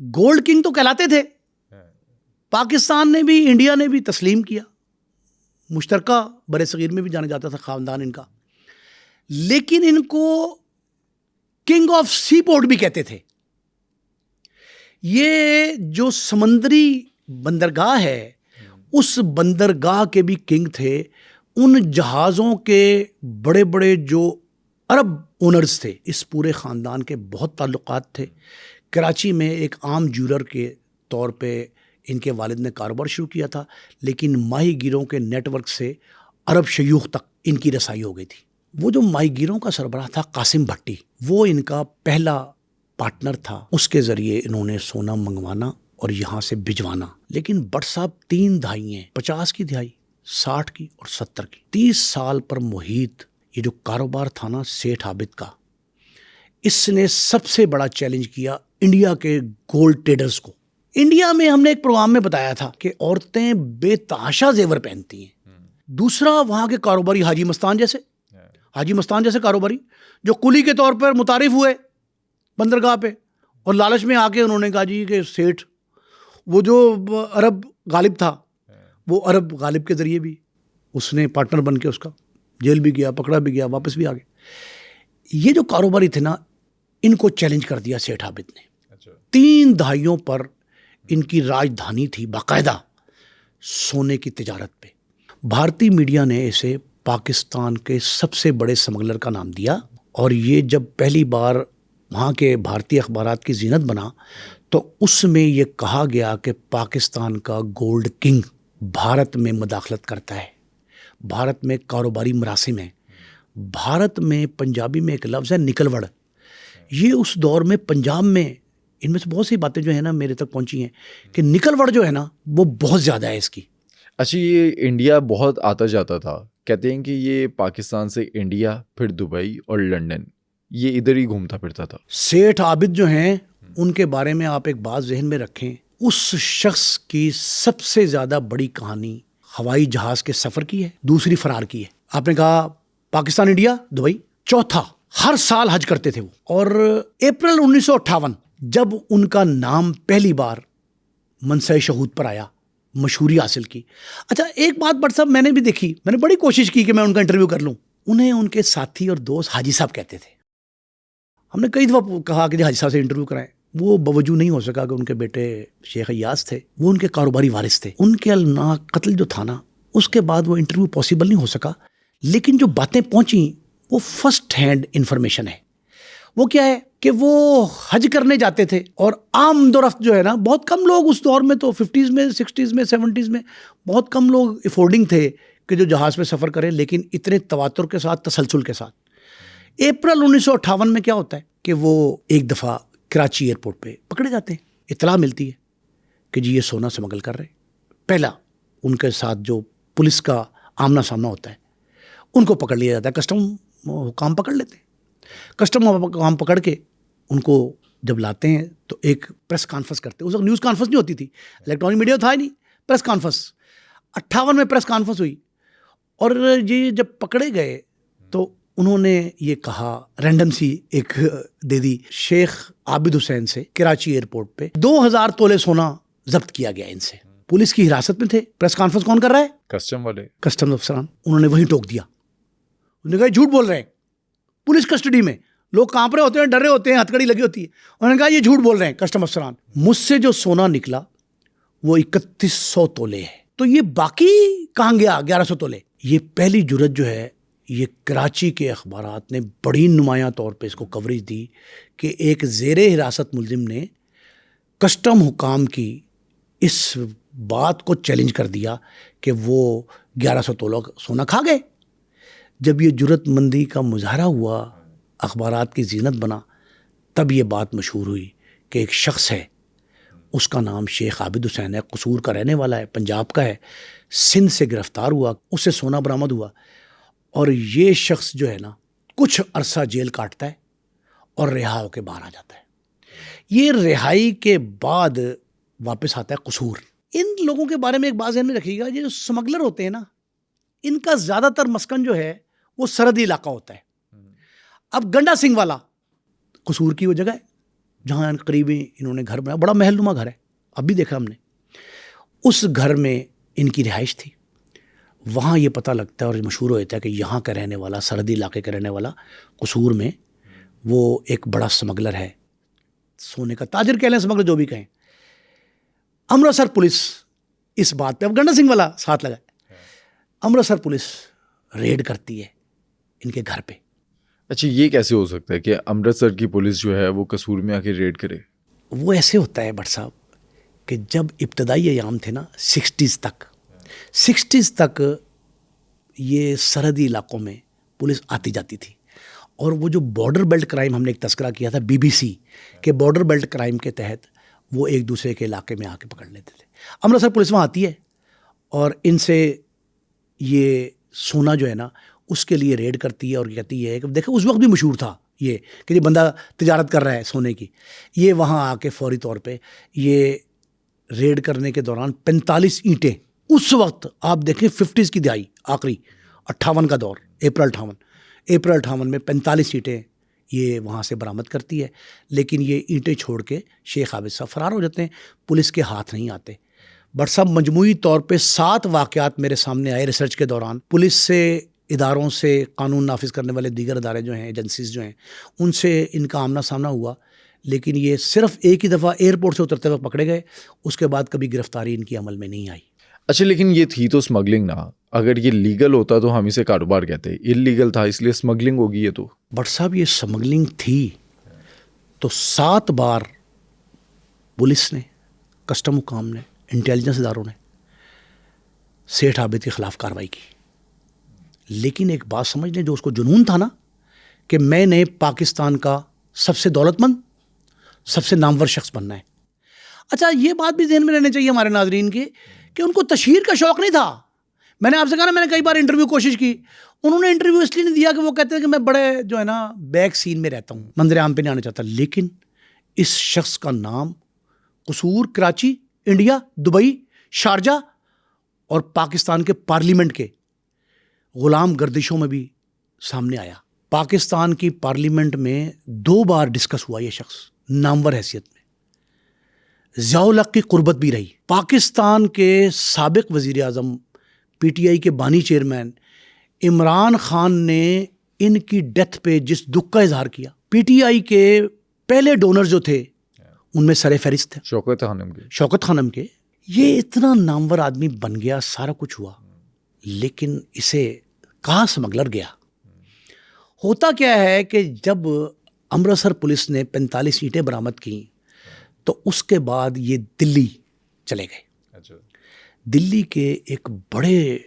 Gold king تو کہلاتے تھے. پاکستان نے بھی انڈیا نے بھی تسلیم کیا. مشترکہ بر صغیر میں بھی جانا جاتا تھا خاندان ان کا. لیکن ان کو کنگ آف سی پورٹ بھی کہتے تھے. یہ جو سمندری بندرگاہ ہے اس بندرگاہ کے بھی کنگ تھے. ان جہازوں کے بڑے بڑے جو عرب اونرز تھے اس پورے خاندان کے بہت تعلقات تھے. کراچی میں ایک عام جیولر کے طور پہ ان کے والد نے کاروبار شروع کیا تھا, لیکن ماہی گیروں کے نیٹ ورک سے عرب شیوخ تک ان کی رسائی ہو گئی تھی. وہ جو ماہی گیروں کا سربراہ تھا قاسم بھٹی, وہ ان کا پہلا پارٹنر تھا. اس کے ذریعے انہوں نے سونا منگوانا اور یہاں سے بھجوانا. لیکن بٹ صاحب 3 دہائیاں, 50 کی دہائی, 60 کی اور 70 کی, 30 سال پر محیط یہ جو کاروبار تھا نا سیٹھ عابد کا, اس نے سب سے بڑا چیلنج کیا انڈیا کے گولڈ ٹریڈرز کو. انڈیا میں ہم نے ایک پروگرام میں بتایا تھا کہ عورتیں بے تحاشا زیور پہنتی ہیں. دوسرا وہاں کے کاروباری حاجی مستان جیسے کاروباری جو کلی کے طور پر متعارف ہوئے بندرگاہ پہ, اور لالچ میں آ کے انہوں نے کہا جی کہ سیٹھ, وہ جو عرب غالب تھا وہ عرب غالب کے ذریعے بھی اس نے پارٹنر بن کے اس کا جیل بھی گیا, پکڑا بھی گیا, واپس بھی آ گیا. یہ جو کاروباری تھے نا ان کو چیلنج کر دیا سیٹھ عابد نے. 3 دہائیوں پر ان کی راجدھانی تھی باقاعدہ سونے کی تجارت پہ. بھارتی میڈیا نے اسے پاکستان کے سب سے بڑے سمگلر کا نام دیا, اور یہ جب پہلی بار وہاں کے بھارتی اخبارات کی زینت بنا تو اس میں یہ کہا گیا کہ پاکستان کا گولڈ کنگ بھارت میں مداخلت کرتا ہے, بھارت میں کاروباری مراسم ہیں. بھارت میں پنجابی میں ایک لفظ ہے نکلوڑ. یہ اس دور میں پنجاب میں ان میں سے بہت سی باتیں جو ہے نا میرے تک پہنچی ہیں کہ نکلوڑ جو ہے نا وہ بہت زیادہ ہے اس کی. اچھا, یہ انڈیا بہت آتا جاتا تھا. کہتے ہیں کہ یہ پاکستان سے انڈیا, پھر دبئی اور لنڈن, یہ ادھر ہی گھومتا پھرتا تھا. سیٹھ عابد جو ہیں ان کے بارے میں آپ ایک بات ذہن میں رکھیں, اس شخص کی سب سے زیادہ بڑی کہانی ہوائی جہاز کے سفر کی ہے, دوسری فرار کی ہے. آپ نے کہا پاکستان, انڈیا, دبئی. چوتھا, ہر سال حج کرتے تھے وہ. اور اپریل 1958 جب ان کا نام پہلی بار منصہ شہود پر آیا, مشہوری حاصل کی. اچھا ایک بات بٹ صاحب میں نے بھی دیکھی, میں نے بڑی کوشش کی کہ میں ان کا انٹرویو کر لوں. انہیں ان کے ساتھی اور دوست حاجی صاحب کہتے تھے. ہم نے کئی دفعہ کہا کہ حاجی صاحب سے انٹرویو کرائیں, وہ باوجود نہیں ہو سکا کہ ان کے بیٹے شیخ ایاز تھے, وہ ان کے کاروباری وارث تھے. ان کے الناک قتل جو تھا نا اس کے بعد وہ انٹرویو پاسبل نہیں ہو سکا. لیکن جو باتیں پہنچیں وہ فرسٹ ہینڈ انفارمیشن ہے. وہ کیا ہے کہ وہ حج کرنے جاتے تھے, اور آمد و رفت جو ہے نا بہت کم لوگ اس دور میں, تو 50s میں 60s میں 70s میں بہت کم لوگ افورڈنگ تھے کہ جو جہاز پہ سفر کریں, لیکن اتنے تواتر کے ساتھ, تسلسل کے ساتھ. اپریل 1958 میں کیا ہوتا ہے کہ وہ ایک دفعہ کراچی ایئرپورٹ پہ پکڑے جاتے ہیں. اطلاع ملتی ہے کہ جی یہ سونا سمگل کر رہے. پہلا ان کے ساتھ جو پولیس کا آمنا سامنا ہوتا ہے ان کو پکڑ لیا جاتا ہے, کسٹم حکام پکڑ لیتے ہیں. کسٹم حکام پکڑ کے ان کو جب لاتے ہیں تو ایک پریس کانفرنس کرتے ہیں. اس وقت نیوز کانفرنس نہیں ہوتی تھی, الیکٹرانک میڈیا تھا ہی نہیں. پریس کانفرنس 58 میں پریس کانفرنس ہوئی, اور یہ جب پکڑے گئے تو انہوں نے یہ کہا, رینڈم سی ایک دے دی, شیخ عابد حسین سے کراچی ایئرپورٹ پہ 2000 تولے سونا ضبط کیا گیا ان سے. پولیس کی حراست میں تھے. پریس کانفرنس کون کر رہا ہے؟ کسٹم والے, کسٹم افسران. انہوں نے وہی ٹوک دیا, انہوں نے کہا جھوٹ بول رہے ہیں. پولیس کسٹڈی میں لوگ کانپ رہے ہوتے ہیں, ڈر رہے ہوتے ہیں, ہتھکڑی لگی ہوتی ہے. انہوں نے کہا یہ جھوٹ بول رہے ہیں کسٹم افسران. مجھ سے جو سونا نکلا وہ 3100 تولے ہے. تو یہ باقی کہاں گیا 1100 تولے. یہ پہلی جرت جو ہے یہ کراچی کے اخبارات نے بڑی نمایاں طور پہ اس کو کوریج دی کہ ایک زیر حراست ملزم نے کسٹم حکام کی اس بات کو چیلنج کر دیا کہ وہ 1100 تولہ سونا کھا گئے. جب یہ جرت مندی کا مظاہرہ ہوا, اخبارات کی زینت بنا, تب یہ بات مشہور ہوئی کہ ایک شخص ہے, اس کا نام شیخ عابد حسین ہے, قصور کا رہنے والا ہے, پنجاب کا ہے, سندھ سے گرفتار ہوا, اس سے سونا برآمد ہوا. اور یہ شخص جو ہے نا کچھ عرصہ جیل کاٹتا ہے اور رہا ہو کے باہر آ جاتا ہے. یہ رہائی کے بعد واپس آتا ہے قصور. ان لوگوں کے بارے میں ایک بات ذہن میں رکھیے گا, یہ جو سمگلر ہوتے ہیں نا ان کا زیادہ تر مسکن جو ہے وہ سرحدی علاقہ ہوتا ہے. اب گنڈا سنگھ والا قصور کی وہ جگہ ہے, جہاں قریب انہوں نے گھر بنایا, بڑا محل نما گھر ہے, اب بھی دیکھا ہم نے. اس گھر میں ان کی رہائش تھی. وہاں یہ پتہ لگتا ہے اور مشہور ہوتا ہے کہ یہاں کا رہنے والا, سرحدی علاقے کا رہنے والا قصور میں وہ ایک بڑا سمگلر ہے, سونے کا تاجر کہہ لیں, سمگلر جو بھی کہیں. امرتسر پولیس اس بات پہ, اب گنڈا سنگھ والا ساتھ لگا, امرتسر پولیس ریڈ کرتی ہے ان کے گھر پہ. اچھا, یہ کیسے ہو سکتا ہے کہ امرتسر کی پولیس جو ہے وہ قصور میں آ کے ریڈ کرے؟ وہ ایسے ہوتا ہے بٹ صاحب کہ جب ابتدائی ایام تھے نا 60s تک یہ سرحدی علاقوں میں پولیس آتی جاتی تھی, اور وہ جو بارڈر بیلٹ کرائم ہم نے ایک تذکرہ کیا تھا BBC کہ بارڈر بیلٹ کرائم کے تحت وہ ایک دوسرے کے علاقے میں آ کے پکڑ لیتے تھے. امرتسر پولیس وہاں آتی ہے اور ان سے یہ سونا جو ہے نا اس کے لیے ریڈ کرتی ہے, اور کہتی ہے کہ دیکھو اس وقت بھی مشہور تھا یہ کہ یہ بندہ تجارت کر رہا ہے سونے کی. یہ وہاں آ کے فوری طور پہ یہ ریڈ کرنے کے دوران 45 اینٹیں, اس وقت آپ دیکھیں 50s کی دہائی آخری 58 کا دور, اپریل 58 میں 45 اینٹیں یہ وہاں سے برآمد کرتی ہے. لیکن یہ اینٹیں چھوڑ کے شیخ عابد صاحب فرار ہو جاتے ہیں, پولیس کے ہاتھ نہیں آتے. بٹ صاحب مجموعی طور پہ 7 واقعات میرے سامنے آئے ریسرچ کے دوران. پولیس سے, اداروں سے, قانون نافذ کرنے والے دیگر ادارے جو ہیں, ایجنسیز جو ہیں, ان سے ان کا آمنا سامنا ہوا, لیکن یہ صرف ایک ہی دفعہ ایئرپورٹ سے اترتے وقت پکڑے گئے, اس کے بعد کبھی گرفتاری ان کی عمل میں نہیں آئی. اچھا, لیکن یہ تھی تو اسمگلنگ نا, اگر یہ لیگل ہوتا تو ہم اسے کاروبار کہتے, انلیگل تھا اس لیے اسمگلنگ ہوگی. یہ تو بٹ صاحب یہ اسمگلنگ تھی تو 7 بار پولیس نے, کسٹم حکام نے, انٹیلیجنس اداروں نے سیٹھ عابد کے خلاف کارروائی کی. لیکن ایک بات سمجھ لیں, جو اس کو جنون تھا نا کہ میں نے پاکستان کا سب سے دولت مند, سب سے نامور شخص بننا ہے. اچھا, یہ بات بھی ذہن میں رہنی چاہیے ہمارے ناظرین کی کہ ان کو تشہیر کا شوق نہیں تھا. میں نے آپ سے کہا نا, میں نے کئی بار انٹرویو کوشش کی, انہوں نے انٹرویو اس لیے نہیں دیا کہ وہ کہتے ہیں کہ میں بڑے جو ہے نا بیک سین میں رہتا ہوں, منظر عام پہ نہیں آنا چاہتا. لیکن اس شخص کا نام قصور, کراچی, انڈیا, دبئی, شارجہ اور پاکستان کے پارلیمنٹ کے غلام گردشوں میں بھی سامنے آیا. پاکستان کی پارلیمنٹ میں 2 بار ڈسکس ہوا یہ شخص نامور حیثیت میں. ضیاء الحق کی قربت بھی رہی. پاکستان کے سابق وزیر اعظم, PTI کے بانی چیئرمین عمران خان نے ان کی ڈیتھ پہ جس دکھ کا اظہار کیا, PTI کے پہلے ڈونر جو تھے ان میں سر فہرست تھے شوکت خانم کے. یہ اتنا نامور آدمی بن گیا, سارا کچھ ہوا, لیکن اسے کہاں سمگلر گیا. ہوتا کیا ہے کہ جب امرتسر پولیس نے 45 اینٹیں برآمد کی تو اس کے بعد یہ دلی چلے گئے. دلی کے ایک بڑے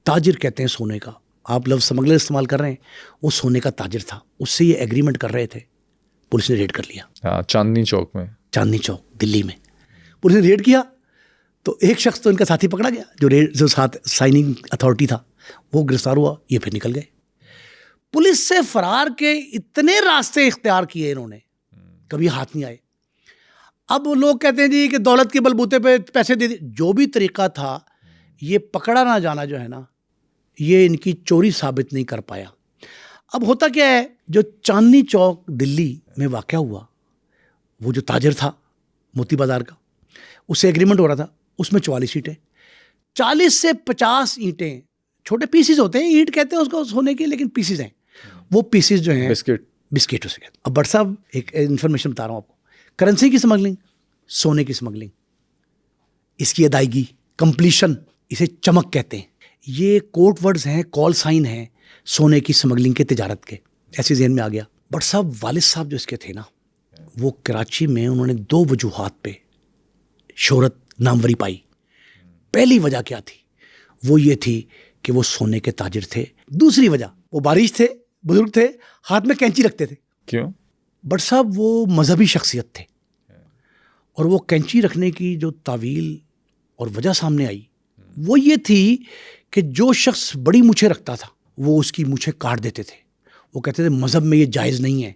تاجر کہتے ہیں سونے کا, آپ لفظ سمگلر استعمال کر رہے ہیں, وہ سونے کا تاجر تھا, اس سے یہ ایگریمنٹ کر رہے تھے. پولیس نے ریڈ کر لیا چاندنی چوک دلی میں. پولیس نے ریڈ کیا تو ایک شخص تو ان کا ساتھی پکڑا گیا, جو ساتھ سائننگ اتھارٹی تھا, وہ گرفتار ہوا. یہ پھر نکل گئے. پولیس سے فرار کے اتنے راستے اختیار کیے انہوں نے, کبھی ہاتھ نہیں آئے. اب لوگ کہتے ہیں جی کہ دولت کے بلبوتے پہ پیسے دے دی. جو بھی طریقہ تھا, یہ پکڑا نہ جانا جو ہے نا, یہ ان کی چوری ثابت نہیں کر پایا. اب ہوتا کیا ہے, جو چاندنی چوک دلی میں واقع ہوا, وہ جو تاجر تھا موتی بازار کا, اس سے ایگریمنٹ ہو رہا تھا, اس میں 44 اینٹیں, 40 سے 50 اینٹیں, چھوٹے پیسز ہوتے ہیں, اینٹ کہتے ہیں اس کو سونے کے, لیکن پیسز ہیں. وہ پیسز جو ہیں بسکٹ اسے کہتے ہیں. اب بٹ صاحب ایک انفارمیشن بتا رہا ہوں آپ کو, کرنسی کی سمگلنگ, سونے کی سمگلنگ, اس کی ادائیگی, کمپلیشن, اسے چمک کہتے ہیں. یہ کوڈ ورڈز ہیں, کال سائن ہیں سونے کی سمگلنگ کے, تجارت کے. ایسے ذہن میں آ گیا. بٹ صاحب والد صاحب جو اس کے تھے نا, وہ کراچی میں انہوں نے 2 وجوہات پہ شہرت ناموری پائی. پہلی وجہ کیا تھی؟ وہ یہ تھی کہ وہ سونے کے تاجر تھے. دوسری وجہ, وہ بارش تھے, بزرگ تھے, ہاتھ میں کینچی رکھتے تھے. کیوں؟ بٹ صاحب وہ مذہبی شخصیت تھے, اور وہ کینچی رکھنے کی جو تعویل اور وجہ سامنے آئی وہ یہ تھی کہ جو شخص بڑی مونچھیں رکھتا تھا وہ اس کی مونچھیں کاٹ دیتے تھے. وہ کہتے تھے مذہب میں یہ جائز نہیں ہے,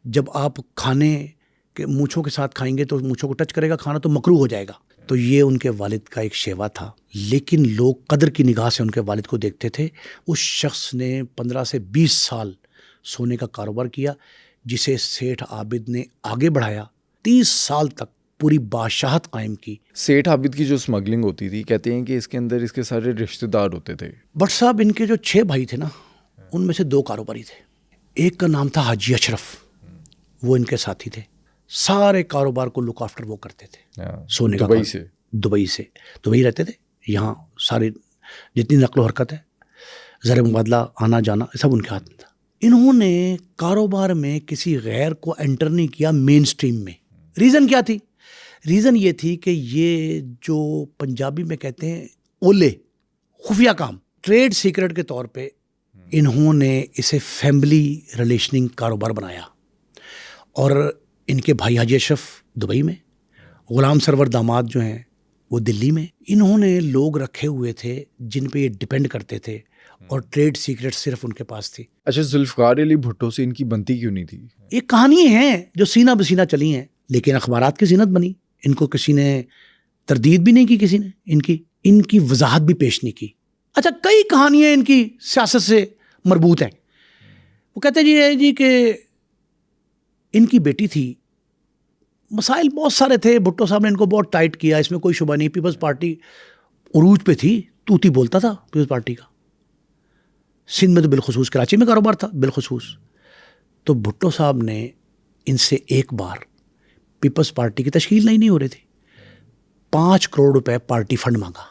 جب آپ کھانے کے مونچھوں کے ساتھ کھائیں گے تو مونچھوں کو ٹچ کرے گا کھانا تو مکروہ ہو جائے گا. تو یہ ان کے والد کا ایک شیوا تھا, لیکن لوگ قدر کی نگاہ سے ان کے والد کو دیکھتے تھے. اس شخص نے 15 سے 20 سال سونے کا کاروبار کیا. جسے سیٹھ عابد نے آگے بڑھایا, 30 سال تک پوری بادشاہت قائم کی. سیٹھ عابد کی جو اسمگلنگ ہوتی تھی, کہتے ہیں کہ اس کے اندر اس کے سارے رشتہ دار ہوتے تھے. بٹ صاحب ان کے جو 6 بھائی تھے نا, ان میں سے 2 کاروباری تھے. ایک کا نام تھا حاجی اشرف, وہ ان کے ساتھی تھے. سارے کاروبار کو لک آفٹر وہ کرتے تھے. سونے کا دبئی سے دبئی رہتے تھے. یہاں ساری جتنی نقل و حرکت ہے, زر مبادلہ, آنا جانا, سب ان کے ہاتھ میں تھا. انہوں نے کاروبار میں کسی غیر کو انٹر نہیں کیا مین سٹریم میں. ریزن کیا تھی؟ ریزن یہ تھی کہ یہ جو پنجابی میں کہتے ہیں اولے, خفیہ کام, ٹریڈ سیکرٹ کے طور پہ انہوں نے اسے فیملی ریلیشننگ کاروبار بنایا. اور ان کے بھائی حاجی اشرف دبئی میں, غلام سرور داماد جو ہیں وہ دلی میں. انہوں نے لوگ رکھے ہوئے تھے جن پہ یہ ڈیپینڈ کرتے تھے, اور ٹریڈ سیکرٹ صرف ان کے پاس تھی. اچھا, ذوالفقار علی بھٹو سے ان کی بنتی کیوں نہیں تھی؟ یہ کہانی ہیں جو سینہ بسینہ چلی ہیں, لیکن اخبارات کی زینت بنی. ان کو کسی نے تردید بھی نہیں کی, کسی نے ان کی وضاحت بھی پیش نہیں کی. اچھا, کئی کہانیاں ان کی سیاست سے مربوط ہیں. وہ کہتے ہیں جی کہ ان کی بیٹی تھی. مسائل بہت سارے تھے, بھٹو صاحب نے ان کو بہت ٹائٹ کیا, اس میں کوئی شبہ نہیں. پیپلز پارٹی عروج پہ تھی, توتی بولتا تھا پیپلز پارٹی کا. سندھ میں تو بالخصوص, کراچی میں کاروبار تھا بالخصوص. تو بھٹو صاحب نے ان سے ایک بار پیپلز پارٹی کی تشکیل نہیں ہو رہی تھی, 5 کروڑ روپے پارٹی فنڈ مانگا.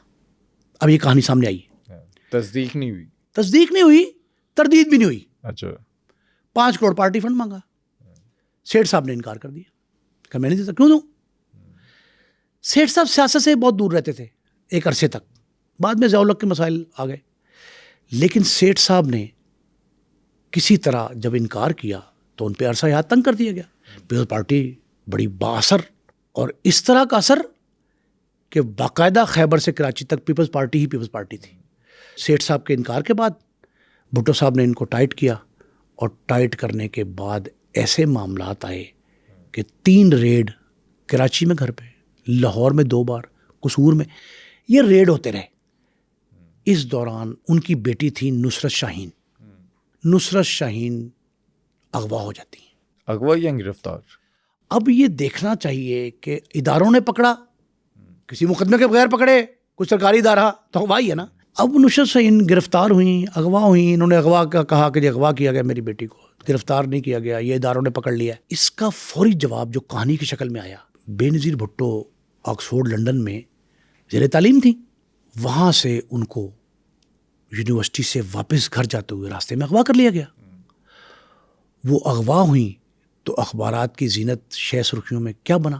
اب یہ کہانی سامنے آئی. تصدیق نہیں ہوئی, تردید بھی نہیں ہوئی. اچھا, 5 کروڑ پارٹی فنڈ مانگا. سیٹھ صاحب نے انکار کر دیا کہ میں نہیں دیتا. کیوں دوں؟ سیٹھ صاحب سیاست سے بہت دور رہتے تھے ایک عرصے تک, بعد میں ضیاء الحق کے مسائل آ گئے. لیکن سیٹھ صاحب نے کسی طرح جب انکار کیا تو ان پہ عرصہ حیات تنگ کر دیا گیا. پیپلز پارٹی بڑی بااثر, اور اس طرح کا اثر کہ باقاعدہ خیبر سے کراچی تک پیپلز پارٹی ہی پیپلز پارٹی تھی. سیٹھ صاحب کے انکار کے بعد بھٹو صاحب نے ان کو ٹائٹ کیا, اور ٹائٹ کرنے کے بعد ایسے معاملات آئے کہ 3 ریڈ کراچی میں گھر پہ, لاہور میں 2 بار, قصور میں, یہ ریڈ ہوتے رہے. اس دوران ان کی بیٹی تھی نصرت شاہین. نصرت شاہین اغوا ہو جاتی ہیں. اغوا یا گرفتار؟ اب یہ دیکھنا چاہیے کہ اداروں نے پکڑا, کسی مقدمے کے بغیر پکڑے, کچھ سرکاری ادارہ تو اغوا ہی ہے نا. اب نصرت شاہین گرفتار ہوئیں, اغوا ہوئیں. انہوں نے اغوا کا کہا کہ اغوا کیا گیا میری بیٹی کو, گرفتار نہیں کیا گیا, یہ اداروں نے پکڑ لیا. اس کا فوری جواب جو کہانی کی شکل میں آیا, بے نظیر بھٹو آکسفورڈ لنڈن میں زیر تعلیم تھی, وہاں سے ان کو یونیورسٹی سے واپس گھر جاتے ہوئے راستے میں اغوا کر لیا گیا. وہ اغوا ہوئیں تو اخبارات کی زینت شہ سرخیوں میں کیا بنا؟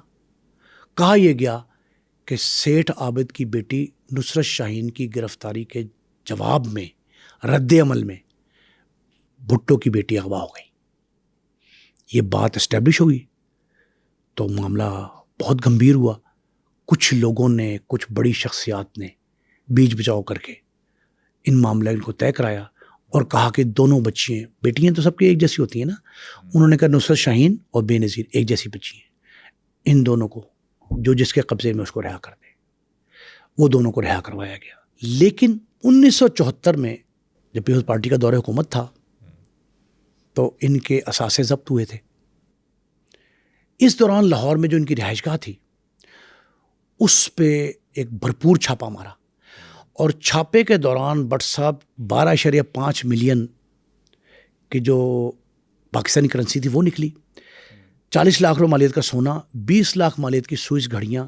کہا یہ گیا کہ سیٹھ عابد کی بیٹی نصرت شاہین کی گرفتاری کے جواب میں, رد عمل میں, بھٹو کی بیٹی اغوا ہو گئی. یہ بات اسٹیبلش ہوئی تو معاملہ بہت گمبھیر ہوا. کچھ لوگوں نے, کچھ بڑی شخصیات نے بیچ بچاؤ کر کے ان معاملے کو طے کرایا اور کہا کہ دونوں بچیاں, بیٹیاں تو سب کی ایک جیسی ہوتی ہیں نا, انہوں نے کہا نصرت شاہین اور بے نظیر ایک جیسی بچی ہیں, ان دونوں کو جو جس کے قبضے میں اس کو رہا کر دے. وہ دونوں کو رہا کروایا گیا. لیکن 1974 میں جب پیپلز پارٹی کا دور حکومت تھا تو ان کے اثاثے ضبط ہوئے تھے. اس دوران لاہور میں جو ان کی رہائش گاہ تھی اس پہ ایک بھرپور چھاپا مارا, اور چھاپے کے دوران بٹ صاحب 12.5 ملین کی جو پاکستانی کرنسی تھی وہ نکلی, 40 لاکھ روپے مالیت کا سونا, 20 لاکھ مالیت کی سوئس گھڑیاں,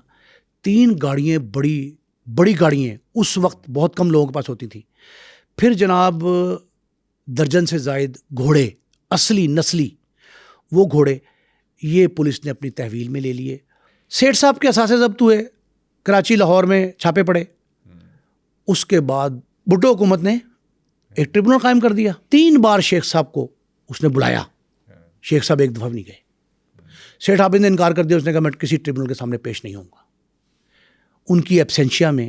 3 گاڑیاں, بڑی گاڑیاں اس وقت بہت کم لوگوں کے پاس ہوتی تھیں. پھر جناب درجن سے زائد گھوڑے, اصلی نسلی وہ گھوڑے, یہ پولیس نے اپنی تحویل میں لے لیے. سیٹھ صاحب کے اثاثے ضبط ہوئے, کراچی لاہور میں چھاپے پڑے. اس کے بعد بھٹو حکومت نے ایک ٹریبونل قائم کر دیا. 3 بار شیخ صاحب کو اس نے بلایا, شیخ صاحب ایک دفعہ بھی نہیں گئے. سیٹھ عابد نے انکار کر دیا, اس نے کہا میں کسی ٹریبونل کے سامنے پیش نہیں ہوں گا. ان کی ایبسینشیا میں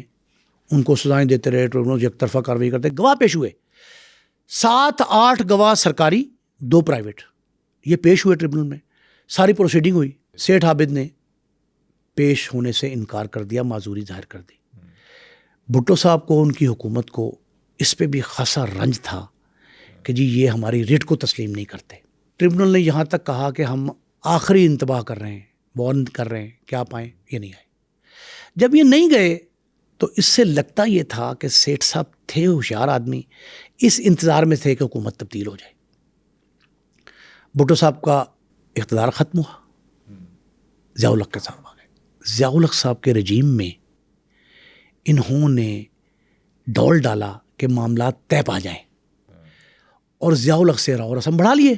ان کو سزائیں دیتے رہے, ٹریبونل یک طرفہ کارروائی کرتے. گواہ پیش ہوئے, 7-8 گواہ سرکاری, 2 پرائیویٹ, یہ پیش ہوئے ٹریبونل میں. ساری پروسیڈنگ ہوئی. سیٹھ عابد نے پیش ہونے سے انکار کر دیا, معذوری ظاہر کر دی. بھٹو صاحب کو, ان کی حکومت کو اس پہ بھی خاصا رنج تھا کہ جی یہ ہماری ریٹ کو تسلیم نہیں کرتے. ٹریبونل نے یہاں تک کہا کہ ہم آخری انتباہ کر رہے ہیں، وارن کر رہے ہیں کہ آپ آئیں، یہ نہیں آئے۔ جب یہ نہیں گئے تو اس سے لگتا یہ تھا کہ سیٹھ صاحب تھے ہوشیار آدمی، اس انتظار میں تھے کہ حکومت تبدیل ہو جائے۔ بھٹو صاحب کا اقتدار ختم ہوا، ضیاء الحق کے صاحب آ گئے۔ ضیاء الحق صاحب کے رجیم میں انہوں نے ڈول ڈالا کہ معاملات طے پا جائیں، اور ضیاء الحق سے راؤ رسم بڑھا لیے۔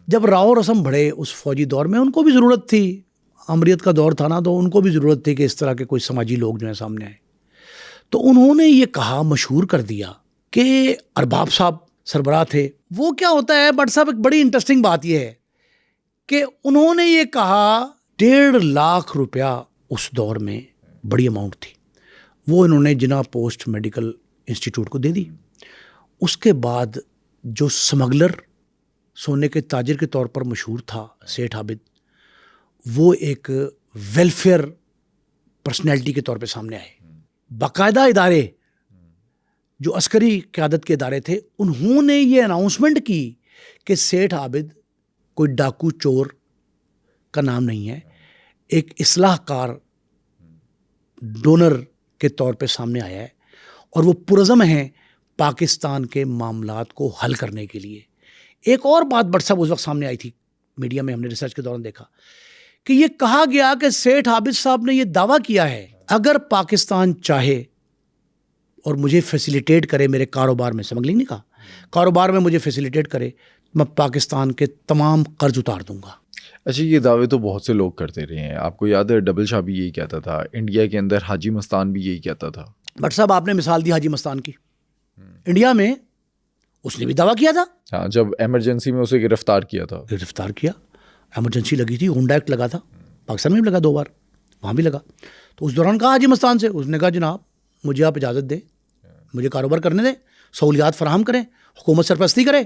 جب راؤ رسم بڑھے اس فوجی دور میں، ان کو بھی ضرورت تھی، امریت کا دور تھا نا، تو ان کو بھی ضرورت تھی کہ اس طرح کے کوئی سماجی لوگ جو ہیں سامنے آئے۔ تو انہوں نے یہ کہا، مشہور کر دیا کہ ارباب صاحب سربراہ تھے۔ وہ کیا ہوتا ہے بٹ صاحب، ایک بڑی انٹرسٹنگ بات یہ ہے کہ انہوں نے یہ کہا 1.5 لاکھ روپیہ اس دور میں بڑی اماؤنٹ تھی، وہ انہوں نے جناح پوسٹ میڈیکل انسٹیٹیوٹ کو دے دی۔ اس کے بعد جو سمگلر، سونے کے تاجر کے طور پر مشہور تھا سیٹھ عابد، وہ ایک ویلفیئر پرسنالٹی کے طور پہ سامنے آئے۔ باقاعدہ ادارے جو عسکری قیادت کے ادارے تھے، انہوں نے یہ اناؤنسمنٹ کی کہ سیٹھ عابد کوئی ڈاکو چور کا نام نہیں ہے، ایک اصلاح کار ڈونر کے طور پہ سامنے آیا ہے، اور وہ پرعزم ہیں پاکستان کے معاملات کو حل کرنے کے لیے۔ ایک اور بات بٹ صاحب اس وقت سامنے آئی تھی، میڈیا میں ہم نے ریسرچ کے دوران دیکھا کہ یہ کہا گیا کہ سیٹھ عابد صاحب نے یہ دعویٰ کیا ہے اگر پاکستان چاہے اور مجھے فیسیلیٹیٹ کرے میرے کاروبار میں، سمگلنگ نہیں کہا، کاروبار میں مجھے فیسیلیٹیٹ کرے، میں پاکستان کے تمام قرض اتار دوں گا۔ اچھا، یہ دعوے تو بہت سے لوگ کرتے رہے ہیں، آپ کو یاد ہے ڈبل شاہ بھی یہی کہتا تھا، انڈیا کے اندر حاجی مستان بھی یہی کہتا تھا۔ بٹ صاحب آپ نے مثال دی حاجی مستان کی، انڈیا میں اس نے بھی دعویٰ کیا تھا، ہاں، جب ایمرجنسی میں اسے گرفتار کیا تھا، گرفتار کیا، ایمرجنسی لگی تھی، ہونڈا ایکٹ لگا تھا، پاکستان میں بھی لگا 2 بار، وہاں بھی لگا۔ تو اس دوران کہا حاجی مستان سے، اس نے کہا جناب مجھے آپ اجازت دیں، مجھے کاروبار کرنے دیں، سہولیات فراہم کریں، حکومت سرپرستی کرے،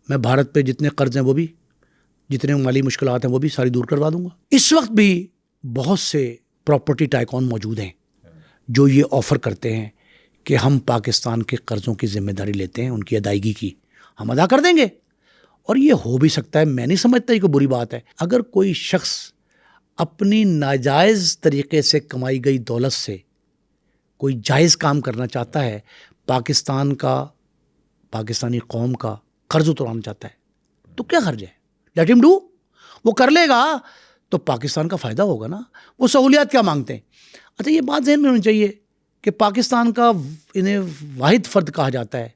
میں بھارت پہ جتنے قرض ہیں وہ بھی، جتنے مالی مشکلات ہیں وہ بھی ساری دور کروا دوں گا۔ اس وقت بھی بہت سے پراپرٹی ٹائکون موجود ہیں جو یہ آفر کرتے ہیں کہ ہم پاکستان کے قرضوں کی ذمہ داری لیتے ہیں، ان کی ادائیگی کی ہم ادا کر دیں گے۔ اور یہ ہو بھی سکتا ہے، میں نہیں سمجھتا یہ کوئی بری بات ہے۔ اگر کوئی شخص اپنی ناجائز طریقے سے کمائی گئی دولت سے کوئی جائز کام کرنا چاہتا ہے، پاکستان کا، پاکستانی قوم کا قرض اتروانا چاہتا ہے، تو کیا حرج ہے؟ لیٹ ہم ڈو، وہ کر لے گا تو پاکستان کا فائدہ ہوگا نا۔ وہ سہولیات کیا مانگتے ہیں؟ اچھا، یہ بات ذہن میں ہونی چاہیے کہ پاکستان کا انہیں واحد فرد کہا جاتا ہے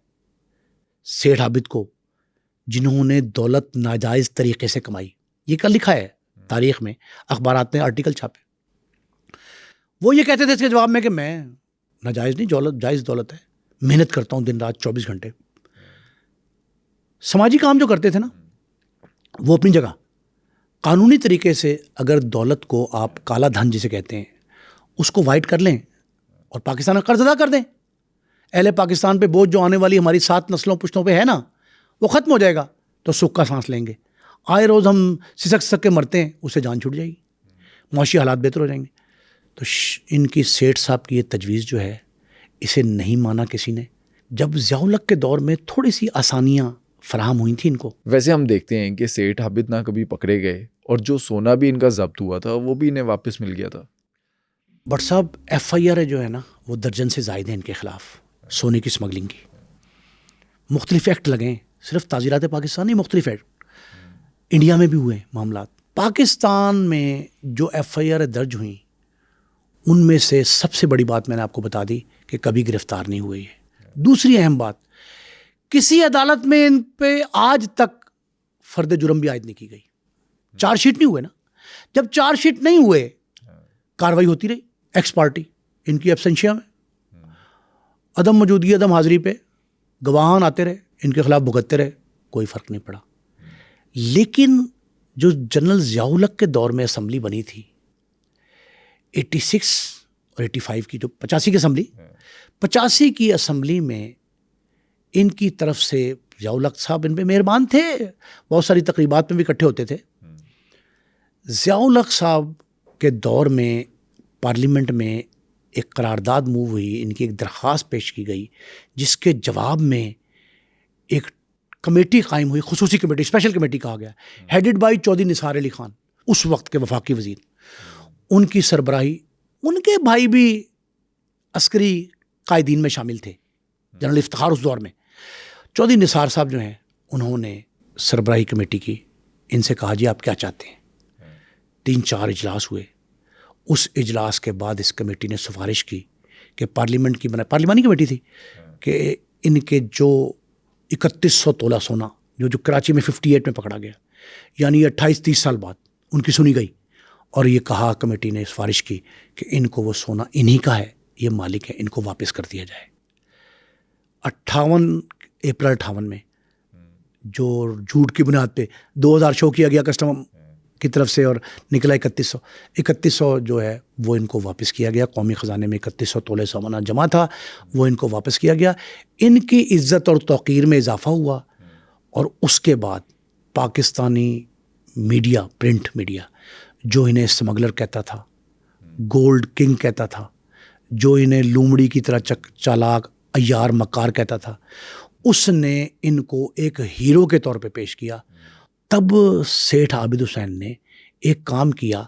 سیٹھ عابد کو، جنہوں نے دولت ناجائز طریقے سے کمائی۔ یہ کل لکھا ہے تاریخ میں، اخبارات نے آرٹیکل چھاپے۔ وہ یہ کہتے تھے اس کے جواب میں کہ میں ناجائز نہیں، جائز دولت ہے، محنت کرتا ہوں دن رات 24 گھنٹے۔ سماجی کام جو کرتے تھے نا، وہ اپنی جگہ، قانونی طریقے سے اگر دولت کو آپ کالا دھن جسے کہتے ہیں اس کو وائٹ کر لیں اور پاکستان کا قرض ادا کر دیں، اہل پاکستان پہ بوجھ جو آنے والی ہماری 7 نسلوں پشتوں پہ ہے نا، وہ ختم ہو جائے گا، تو سکھ کا سانس لیں گے۔ آئے روز ہم سسک کے مرتے ہیں، اس سے جان چھوٹ جائے گی، معاشی حالات بہتر ہو جائیں گے۔ تو ان کی سیٹھ صاحب کی یہ تجویز جو ہے، اسے نہیں مانا کسی نے۔ جب ضیاء الحق کے دور میں تھوڑی سی آسانیاں فراہم ہوئی تھیں ان کو۔ ویسے ہم دیکھتے ہیں کہ سیٹھ عابد نہ کبھی پکڑے گئے، اور جو سونا بھی ان کا ضبط ہوا تھا وہ بھی انہیں واپس مل گیا تھا۔ بٹ صاحب FIR جو ہے نا، وہ درجن سے زائد ہیں ان کے خلاف، سونے کی سمگلنگ کی۔ مختلف ایکٹ لگے ہیں، صرف تعزیرات پاکستان نہیں، مختلف ایکٹ انڈیا میں بھی ہوئے معاملات۔ پاکستان میں جو FIR درج ہوئیں، ان میں سے سب سے بڑی بات میں نے آپ کو بتا دی کہ کبھی گرفتار نہیں ہوئے ہیں۔ دوسری اہم بات، کسی عدالت میں ان پہ آج تک فرد جرم بھی عائد نہیں کی گئی، چارج شیٹ نہیں ہوئے نا۔ جب چارج شیٹ نہیں ہوئے، کاروائی ہوتی رہی ایکس پارٹی، ان کی ایبسنشیا میں، عدم موجودگی، عدم حاضری پہ گواہان آتے رہے، ان کے خلاف بھگتتے رہے، کوئی فرق نہیں پڑا۔ لیکن جو جنرل ضیاء الحق کے دور میں اسمبلی بنی تھی 86 اور 85 کی، جو 85 کی اسمبلی، 85 کی اسمبلی میں ان کی طرف سے ضیاء الحق صاحب ان پہ مہربان تھے، بہت ساری تقریبات میں بھی اکٹھے ہوتے تھے۔ ضیاء الحق صاحب کے دور میں پارلیمنٹ میں ایک قرارداد موو ہوئی، ان کی ایک درخواست پیش کی گئی، جس کے جواب میں ایک کمیٹی قائم ہوئی, خصوصی کمیٹی, اسپیشل کمیٹی کہا گیا, ہیڈڈ بائی چودھری نثار علی خان, اس وقت کے وفاقی وزیر. ان کی سربراہی, ان کے بھائی بھی عسکری قائدین میں شامل تھے, جنرل افتخار اس دور میں. چودھری نثار صاحب جو ہیں انہوں نے سربراہی کمیٹی کی, ان سے کہا جی آپ کیا چاہتے ہیں. 3-4 اجلاس ہوئے. اس اجلاس کے بعد اس کمیٹی نے سفارش کی کہ پارلیمنٹ کی پارلیمانی کمیٹی تھی کہ ان کے جو 3100 تولہ سونا جو کراچی میں 58 میں پکڑا گیا, یعنی 28-30 سال بعد ان کی سنی گئی, اور یہ کہا کمیٹی نے سفارش کی کہ ان کو وہ سونا انہی کا ہے, یہ مالک ہے, ان کو واپس کر دیا جائے. اپریل 58 میں جو جھوٹ کی بنیاد پہ 2000 شو کیا گیا کسٹم کی طرف سے اور نکلا 3100 جو ہے وہ ان کو واپس کیا گیا. قومی خزانے میں 3100 تولے سونا جمع تھا, وہ ان کو واپس کیا گیا. ان کی عزت اور توقیر میں اضافہ ہوا, اور اس کے بعد پاکستانی میڈیا, پرنٹ میڈیا, جو انہیں اسمگلر کہتا تھا, گولڈ کنگ کہتا تھا, جو انہیں لومڑی کی طرح چالاک عیار مکار کہتا تھا, اس نے ان کو ایک ہیرو کے طور پہ پیش کیا. تب سیٹھ عابد حسین نے ایک کام کیا,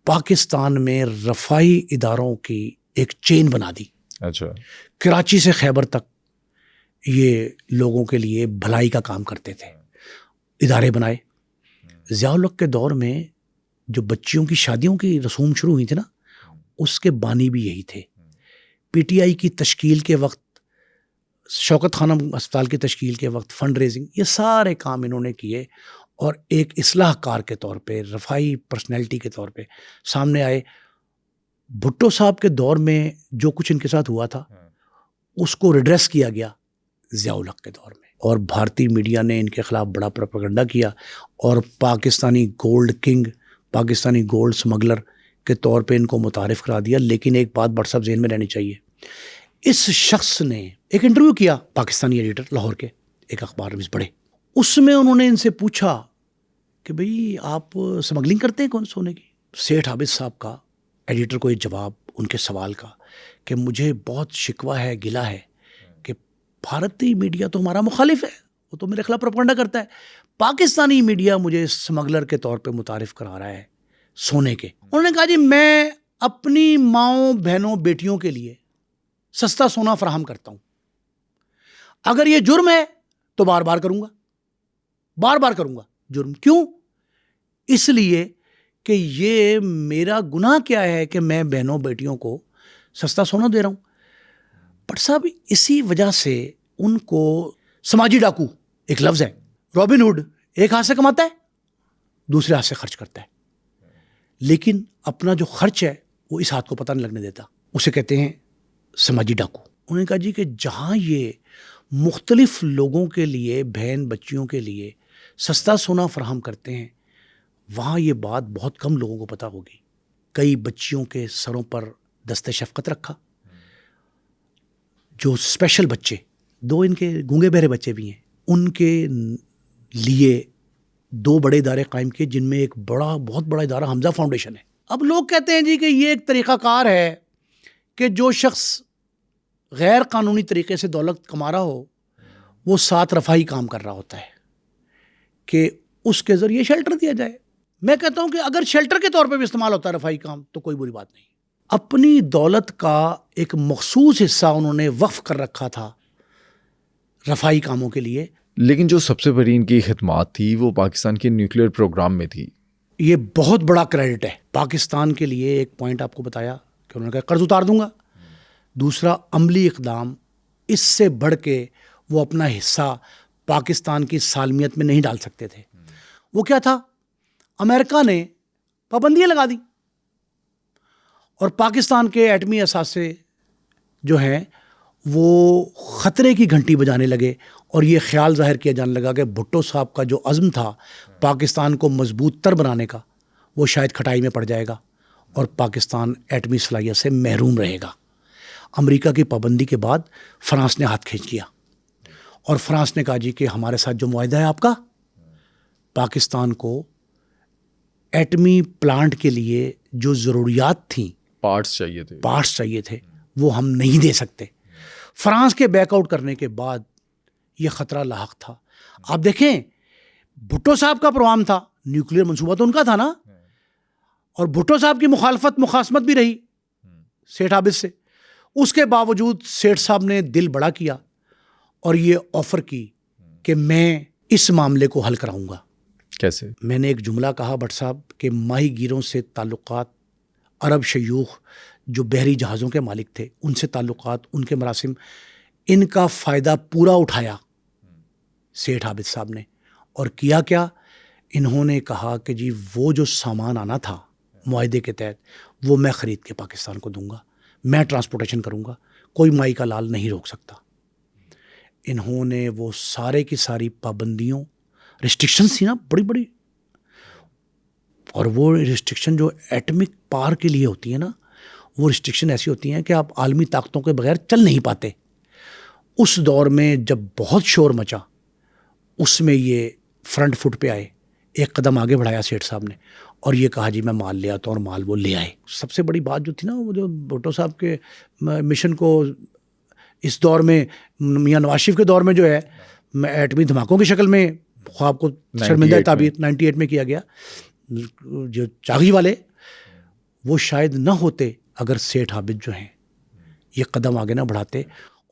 پاکستان میں رفاہی اداروں کی ایک چین بنا دی. اچھا. کراچی سے خیبر تک یہ لوگوں کے لیے بھلائی کا کام کرتے تھے, ادارے بنائے. ضیاء الحق کے دور میں جو بچیوں کی شادیوں کی رسوم شروع ہوئی تھی نا, اس کے بانی بھی یہی تھے. پی ٹی آئی کی تشکیل کے وقت, شوکت خانم اسپتال کی تشکیل کے وقت, فنڈ ریزنگ, یہ سارے کام انہوں نے کیے, اور ایک اصلاح کار کے طور پہ, رفاہی پرسنالٹی کے طور پہ سامنے آئے. بھٹو صاحب کے دور میں جو کچھ ان کے ساتھ ہوا تھا اس کو ریڈریس کیا گیا ضیاء الحق کے دور میں, اور بھارتی میڈیا نے ان کے خلاف بڑا پروپیگنڈا کیا, اور Pakistani gold king, Pakistani gold smuggler کے طور پہ ان کو متعارف کرا دیا. لیکن ایک بات بڑا صاحب ذہن میں رہنی چاہیے, اس شخص نے ایک انٹرویو کیا پاکستانی ایڈیٹر لاہور کے ایک اخبار میں بڑے, اس میں انہوں نے ان سے پوچھا کہ بھئی آپ سمگلنگ کرتے ہیں کون سونے کی. سیٹھ عابد صاحب کا ایڈیٹر کو ایک جواب ان کے سوال کا کہ مجھے بہت شکوہ ہے, گلہ ہے کہ بھارتی میڈیا تو ہمارا مخالف ہے, وہ تو میرے خلاف پروپیگنڈا کرتا ہے, پاکستانی میڈیا مجھے سمگلر کے طور پہ متعارف کرا رہا ہے سونے کے. انہوں نے کہا جی میں اپنی ماؤں بہنوں بیٹیوں کے لیے سستا سونا فراہم کرتا ہوں, اگر یہ جرم ہے تو بار بار کروں گا, بار بار کروں گا. جرم کیوں؟ اس لیے کہ یہ میرا گناہ کیا ہے کہ میں بہنوں بیٹیوں کو سستا سونا دے رہا ہوں. بٹ صاحب اسی وجہ سے ان کو سماجی ڈاکو ایک لفظ ہے, رابن ہوڈ, ایک ہاتھ سے کماتا ہے دوسرے ہاتھ سے خرچ کرتا ہے, لیکن اپنا جو خرچ ہے وہ اس ہاتھ کو پتہ نہیں لگنے دیتا, اسے کہتے ہیں سماجی ڈاکو. انہوں نے کہا جی کہ جہاں یہ مختلف لوگوں کے لیے, بہن بچیوں کے لیے سستا سونا فراہم کرتے ہیں, وہاں یہ بات بہت کم لوگوں کو پتہ ہوگی. کئی بچیوں کے سروں پر دست شفقت رکھا, جو اسپیشل بچے, 2 ان کے گونگے بہرے بچے بھی ہیں, ان کے لیے 2 بڑے ادارے قائم کیے, جن میں ایک بہت بڑا ادارہ حمزہ فاؤنڈیشن ہے. اب لوگ کہتے ہیں جی کہ یہ ایک طریقہ کار ہے کہ جو شخص غیر قانونی طریقے سے دولت کما رہا ہو وہ ساتھ رفاہی کام کر رہا ہوتا ہے کہ اس کے ذریعے شیلٹر دیا جائے. میں کہتا ہوں کہ اگر شیلٹر کے طور پہ بھی استعمال ہوتا ہے رفاہی کام تو کوئی بری بات نہیں. اپنی دولت کا ایک مخصوص حصہ انہوں نے وقف کر رکھا تھا رفاہی کاموں کے لیے. لیکن جو سب سے بڑی ان کی خدمات تھی وہ پاکستان کے نیوکلیئر پروگرام میں تھی. یہ بہت بڑا کریڈٹ ہے پاکستان کے لیے. ایک پوائنٹ آپ کو بتایا کہ انہوں نے کہا قرض اتار دوں گا. دوسرا عملی اقدام, اس سے بڑھ کے وہ اپنا حصہ پاکستان کی سالمیت میں نہیں ڈال سکتے تھے. وہ کیا تھا؟ امریکہ نے پابندیاں لگا دی اور پاکستان کے ایٹمی اثاثے جو ہیں وہ خطرے کی گھنٹی بجانے لگے, اور یہ خیال ظاہر کیا جانے لگا کہ بھٹو صاحب کا جو عزم تھا پاکستان کو مضبوط تر بنانے کا وہ شاید کھٹائی میں پڑ جائے گا اور پاکستان ایٹمی صلاحیت سے محروم رہے گا. امریکہ کی پابندی کے بعد فرانس نے ہاتھ کھینچ لیا اور فرانس نے کہا جی کہ ہمارے ساتھ جو معاہدہ ہے آپ کا, پاکستان کو ایٹمی پلانٹ کے لیے جو ضروریات تھیں, پارٹس چاہیے تھے, وہ ہم نہیں دے سکتے. فرانس کے بیک آؤٹ کرنے کے بعد یہ خطرہ لاحق تھا. آپ دیکھیں بھٹو صاحب کا پروگرام تھا, نیوکلیر منصوبہ تو ان کا تھا نا, اور بھٹو صاحب کی مخاصمت بھی رہی سیٹھ عابد سے. اس کے باوجود سیٹھ صاحب نے دل بڑا کیا اور یہ آفر کی کہ میں اس معاملے کو حل کراؤں گا. کیسے؟ میں نے ایک جملہ کہا بٹ صاحب کہ ماہی گیروں سے تعلقات, عرب شیوخ جو بحری جہازوں کے مالک تھے ان سے تعلقات, ان کے مراسم, ان کا فائدہ پورا اٹھایا سیٹھ عابد صاحب نے. اور کیا کیا انہوں نے کہا کہ جی وہ جو سامان آنا تھا معاہدے کے تحت وہ میں خرید کے پاکستان کو دوں گا, میں ٹرانسپورٹیشن کروں گا, کوئی مائی کا لال نہیں روک سکتا. انہوں نے وہ سارے کی ساری پابندیوں, ریسٹرکشنز تھی نا بڑی بڑی, اور وہ ریسٹرکشن جو ایٹمک پاور کے لیے ہوتی ہیں نا, وہ ریسٹرکشن ایسی ہوتی ہیں کہ آپ عالمی طاقتوں کے بغیر چل نہیں پاتے. اس دور میں جب بہت شور مچا, اس میں یہ فرنٹ فٹ پہ آئے, ایک قدم آگے بڑھایا سیٹھ صاحب نے اور یہ کہا جی میں مال لے آتا ہوں, اور مال وہ لے آئے. سب سے بڑی بات جو تھی نا, وہ جو بھٹو صاحب کے مشن کو اس دور میں, میاں نواز شریف کے دور میں جو ہے ایٹمی دھماکوں کی شکل میں خواب کو شرمندہ تعبیر 98 میں کیا گیا, جو چاغی والے وہ شاید نہ ہوتے اگر سیٹھ عابد جو ہیں یہ قدم آگے نہ بڑھاتے.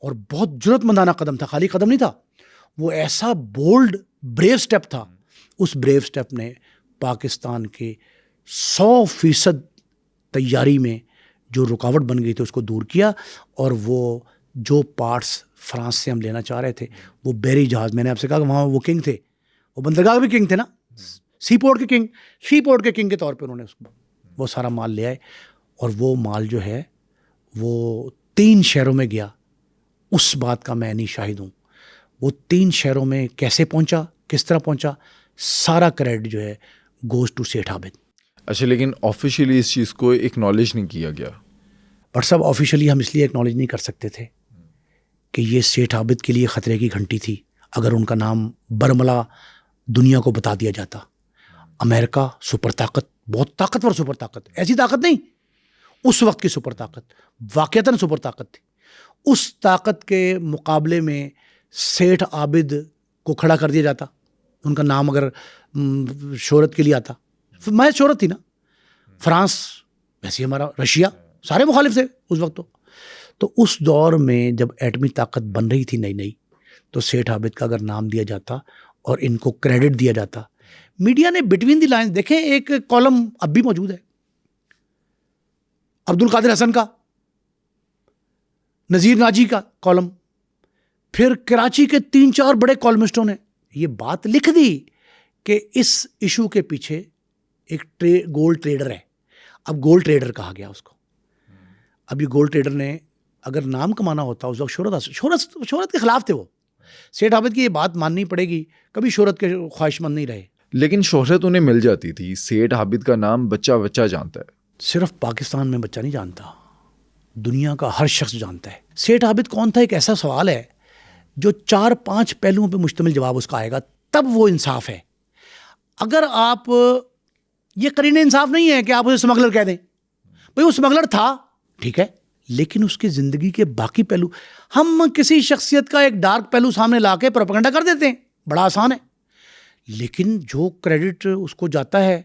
اور بہت جرأت مندانہ قدم تھا, خالی قدم نہیں تھا, وہ ایسا بولڈ بریو سٹیپ تھا. اس بریو سٹیپ نے پاکستان کے 100% تیاری میں جو رکاوٹ بن گئی تھی اس کو دور کیا. اور وہ جو پارٹس فرانس سے ہم لینا چاہ رہے تھے, وہ بحری جہاز, میں نے آپ سے کہا کہ وہاں وہ کنگ تھے, وہ بندرگاہ بھی کنگ تھے نا, سی پورٹ کے کنگ کے طور پہ انہوں نے وہ سارا مال لے آئے. اور وہ مال جو ہے وہ 3 شہروں میں گیا. اس بات کا میں نہیں شاہد ہوں, وہ 3 شہروں میں کیسے پہنچا, کس طرح پہنچا, سارا کریڈٹ جو ہے گوز ٹو سیٹھ عابد. اچھا, لیکن آفیشیلی اس چیز کو ایکنالج نہیں کیا گیا. بٹ صاحب آفیشیلی ہم اس لیے ایکنالج نہیں کر سکتے تھے کہ یہ سیٹھ عابد کے لیے خطرے کی گھنٹی تھی. اگر ان کا نام برملا دنیا کو بتا دیا جاتا. امریکہ سپر طاقت, بہت طاقتور سپر طاقت, ایسی طاقت نہیں, اس وقت کی سپر طاقت, واقعتاً سپر طاقت تھی. اس طاقت کے مقابلے میں سیٹھ عابد کو کھڑا کر دیا جاتا, ان کا نام اگر شہرت کے لیے آتا, میں شہرت تھی نا, فرانس ویسے ہمارا, رشیا, سارے مخالف تھے اس وقت. تو اس دور میں جب ایٹمی طاقت بن رہی تھی نئی نئی, تو سیٹھ عابد کا اگر نام دیا جاتا اور ان کو کریڈٹ دیا جاتا. میڈیا نے بٹوین دی لائنز دیکھیں, ایک کالم اب بھی موجود ہے عبد القادر حسن کا, نذیر ناجی کا کالم, پھر کراچی کے 3-4 بڑے کالمسٹوں نے یہ بات لکھ دی کہ اس ایشو کے پیچھے ایک گولڈ ٹریڈر ہے. اب گولڈ ٹریڈر کہا گیا اس کو. اب یہ گولڈ ٹریڈر نے اگر نام کمانا ہوتا اس وقت شہرت کے خلاف تھے وہ. سیٹھ عابد کی یہ بات ماننی پڑے گی, کبھی شہرت کے خواہش مند نہیں رہے. لیکن شہرت انہیں مل جاتی تھی. سیٹھ عابد کا نام بچہ جانتا ہے. صرف پاکستان میں بچہ نہیں جانتا, دنیا کا ہر شخص جانتا ہے. سیٹھ عابد کون تھا, ایک ایسا سوال ہے جو 4-5 پہلوؤں پہ مشتمل جواب اس کا آئے گا, تب وہ انصاف ہے. اگر آپ, یہ قرین انصاف نہیں ہے کہ آپ اسے اسمگلر کہہ دیں, بھئی وہ اسمگلر تھا ٹھیک ہے, لیکن اس کی زندگی کے باقی پہلو, ہم کسی شخصیت کا ایک ڈارک پہلو سامنے لا کے پروپیگنڈا کر دیتے ہیں, بڑا آسان ہے. لیکن جو کریڈٹ اس کو جاتا ہے,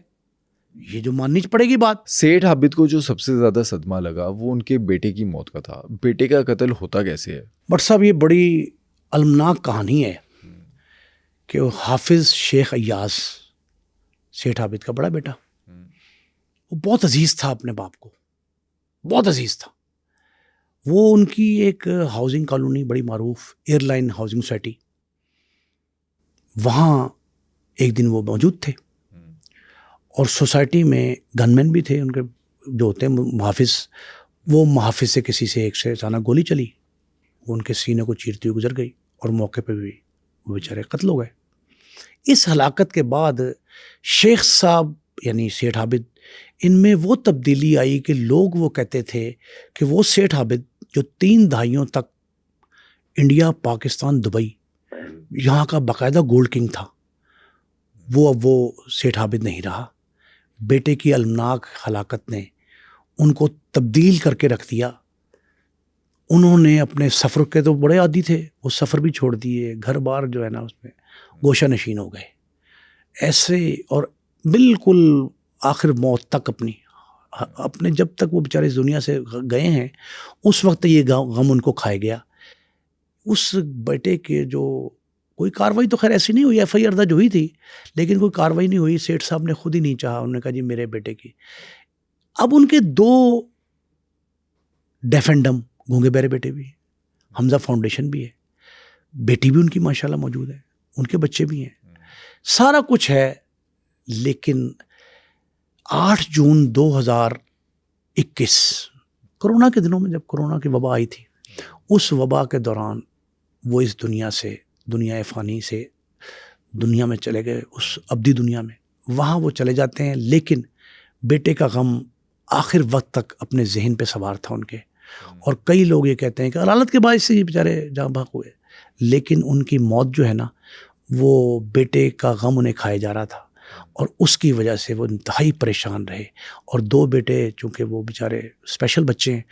یہ جو ماننی پڑے گی بات. سیٹھ عابد کو جو سب سے زیادہ صدمہ لگا وہ ان کے بیٹے کی موت کا تھا. بیٹے کا قتل ہوتا کیسے ہے؟ بٹ صاحب یہ بڑی المناک کہانی ہے کہ حافظ شیخ ایاز, سیٹھ عابد کا بڑا بیٹا, وہ بہت عزیز تھا اپنے باپ کو, بہت عزیز تھا. وہ ان کی ایک ہاؤسنگ کالونی بڑی معروف, ایئر لائن ہاؤسنگ سوسائٹی, وہاں ایک دن وہ موجود تھے. اور سوسائٹی میں گن مین بھی تھے ان کے جو ہوتے ہیں محافظ. وہ محافظ سے کسی سے ایک سے اچانک گولی چلی, وہ ان کے سینے کو چیرتی ہوئی گزر گئی, اور موقع پہ بھی وہ بیچارے قتل ہو گئے. اس ہلاکت کے بعد شیخ صاحب یعنی سیٹھ عابد, ان میں وہ تبدیلی آئی کہ لوگ وہ کہتے تھے کہ وہ سیٹھ عابد جو 3 دہائیوں تک انڈیا, پاکستان, دبئی یہاں کا باقاعدہ گولڈ کنگ تھا, وہ اب وہ سیٹھ عابد نہیں رہا. بیٹے کی المناک ہلاکت نے ان کو تبدیل کر کے رکھ دیا. انہوں نے اپنے سفر کے تو بڑے عادی تھے, وہ سفر بھی چھوڑ دیے, گھر بار جو ہے نا اس میں گوشہ نشین ہو گئے ایسے, اور بالکل آخر موت تک اپنے جب تک وہ بیچارے اس دنیا سے گئے ہیں اس وقت یہ غم ان کو کھائے گیا. اس بیٹے کے جو کوئی کاروائی تو خیر ایسی نہیں ہوئی, ایف آئی آر درج ہوئی تھی لیکن کوئی کاروائی نہیں ہوئی. سیٹھ صاحب نے خود ہی نہیں چاہا, انہوں نے کہا جی میرے بیٹے کی. اب ان کے 2 ڈیفینڈم گونگے بہرے بیٹے بھی ہیں, حمزہ فاؤنڈیشن بھی ہے, بیٹی بھی ان کی ماشاءاللہ موجود ہے, ان کے بچے بھی ہیں, سارا کچھ ہے. لیکن 8 جون 2021 کرونا کے دنوں میں, جب کرونا کی وبا آئی تھی, اس وبا کے دوران وہ اس دنیا سے, دنیا فانی سے دنیا میں چلے گئے, اس ابدی دنیا میں. وہاں وہ چلے جاتے ہیں, لیکن بیٹے کا غم آخر وقت تک اپنے ذہن پہ سوار تھا ان کے. اور کئی لوگ یہ کہتے ہیں کہ عدالت کے باعث سے یہ بیچارے جاں بحق ہوئے, لیکن ان کی موت جو ہے نا وہ بیٹے کا غم انہیں کھائے جا رہا تھا, اور اس کی وجہ سے وہ انتہائی پریشان رہے. اور 2 بیٹے چونکہ وہ بیچارے اسپیشل بچے ہیں,